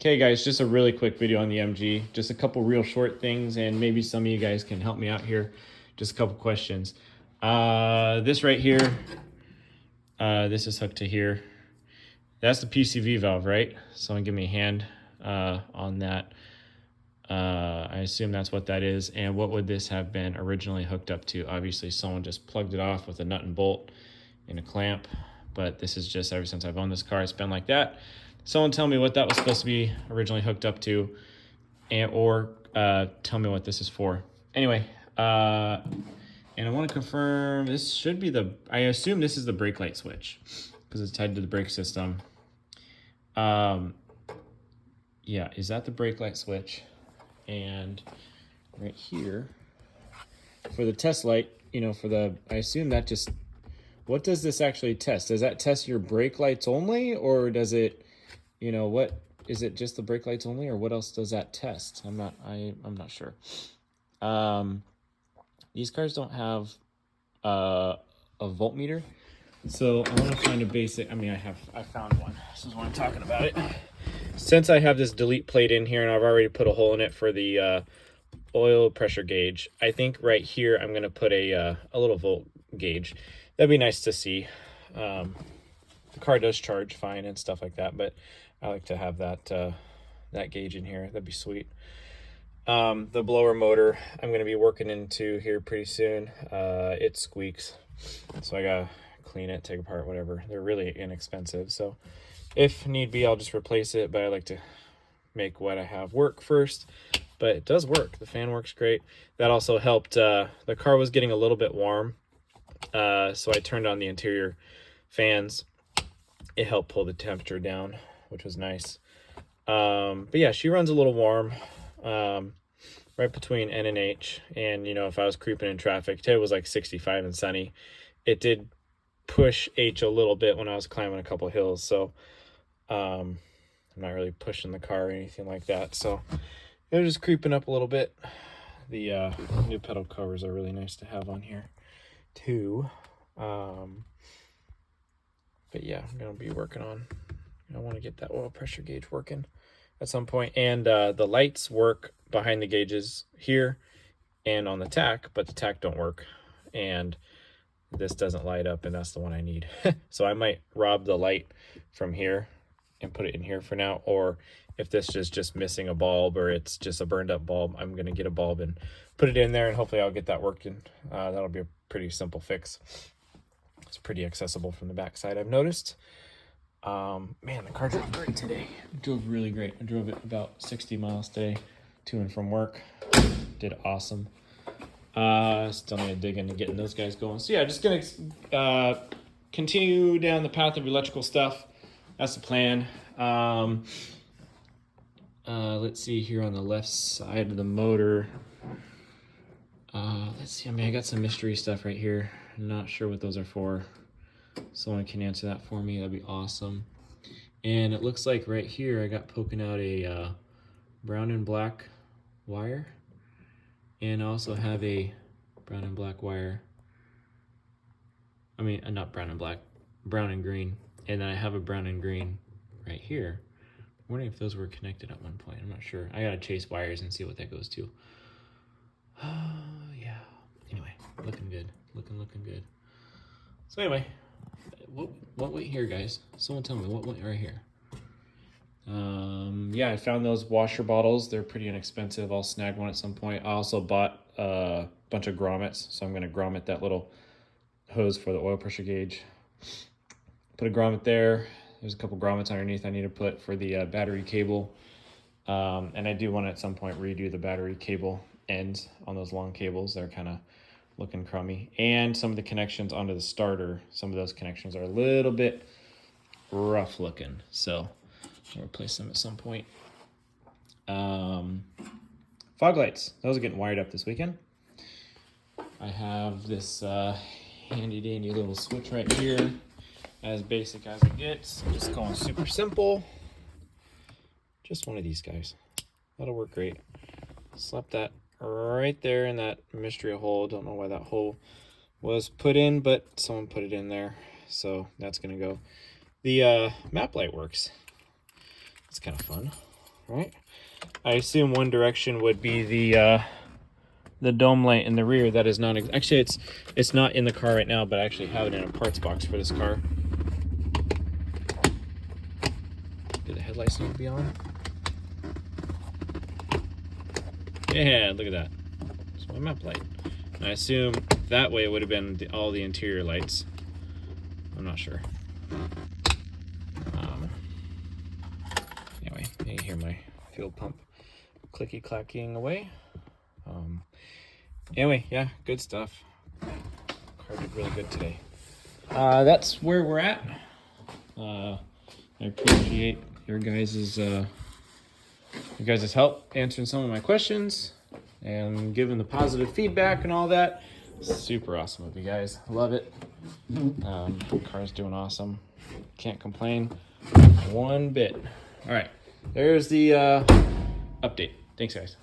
Okay, guys, just a really quick video on the MG. Just a couple real short things, and maybe some of you guys can help me out here. Just a couple questions. This right here, this is hooked to here. That's the PCV valve, right? Someone give me a hand on that. I assume that's what that is. And what would this have been originally hooked up to? Obviously, someone just plugged it off with a nut and bolt and a clamp. But this is just ever since I've owned this car, it's been like that. Someone tell me what that was supposed to be originally hooked up to, or tell me what this is for. Anyway, and I want to confirm this should be I assume this is the brake light switch because it's tied to the brake system. Yeah, is that the brake light switch? And right here for the test light, I assume that just, what does this actually test? Does that test your brake lights only, or does it, what is it, just the brake lights only, or what else does that test? I'm not sure. These cars don't have a voltmeter, so I want to find a basic. I found one. This is what I'm talking about it. Since I have this delete plate in here and I've already put a hole in it for the oil pressure gauge, I think right here I'm going to put a little volt gauge. That'd be nice to see. The car does charge fine and stuff like that, but I like to have that that gauge in here. That'd be sweet. The blower motor I'm going to be working into here pretty soon. It squeaks, so I gotta clean it, take apart, whatever. They're really inexpensive, so if need be I'll just replace it, but I like to make what I have work first. But it does work. The fan works great. That also helped. The car was getting a little bit warm, so I turned on the interior fans. It helped pull the temperature down, which was nice. But yeah, she runs a little warm, right between N and H. And if I was creeping in traffic, today was like 65 and sunny. It did push H a little bit when I was climbing a couple hills, so I'm not really pushing the car or anything like that. So it was just creeping up a little bit. The new pedal covers are really nice to have on here too. But yeah, I'm gonna be working on, I want to get that oil pressure gauge working at some point. And the lights work behind the gauges here and on the tack, but the tack don't work, and this doesn't light up, and that's the one I need. So I might rob the light from here and put it in here for now, or if this is just missing a bulb or it's just a burned up bulb, I'm gonna get a bulb and put it in there, and hopefully I'll get that working. That'll be a pretty simple fix. It's pretty accessible from the backside, I've noticed. Man, the car drove great today. It drove really great. I drove it about 60 miles today to and from work. Did awesome. Still need to dig into getting those guys going. So yeah, just gonna continue down the path of electrical stuff. That's the plan. Let's see here on the left side of the motor. Let's see. I got some mystery stuff right here. I'm not sure what those are for. Someone can answer that for me. That'd be awesome. And it looks like right here I got poking out a brown and black wire. And I also have a brown and black wire. Not brown and black, brown and green. And then I have a brown and green right here. I'm wondering if those were connected at one point. I'm not sure. I gotta chase wires and see what that goes to. Yeah. Anyway, looking good. Looking good. So anyway, what went here, guys? Someone tell me what went right here. Yeah, I found those washer bottles. They're pretty inexpensive. I'll snag one at some point. I also bought a bunch of grommets, so I'm going to grommet that little hose for the oil pressure gauge. Put a grommet there. There's a couple grommets underneath I need to put for the battery cable. And I do want to at some point redo the battery cable ends on those long cables. They're kind of looking crummy. And some of the connections onto the starter, some of those connections are a little bit rough looking. So I'll replace them at some point. Fog lights, those are getting wired up this weekend. I have this handy dandy little switch right here, as basic as it gets. Just going super simple. Just one of these guys. That'll work great. Slap that right there in that mystery hole. Don't know why that hole was put in, but someone put it in there, so that's gonna go. The map light works. It's kind of fun. right? I assume one direction would be the dome light in the rear. That is not actually it's not in the car right now, but I actually have it in a parts box for this car. Do the headlights need to be on? Yeah, look at that. It's my map light. And I assume that way it would have been all the interior lights. I'm not sure. Anyway, you hear my fuel pump clicky clacking away. Anyway, yeah, good stuff. Car did really good today. That's where we're at. I appreciate your guys' help answering some of my questions and giving the positive feedback and all that. Super awesome of you guys. Love it. Car's doing awesome. Can't complain one bit. All right, there's the update. Thanks, guys.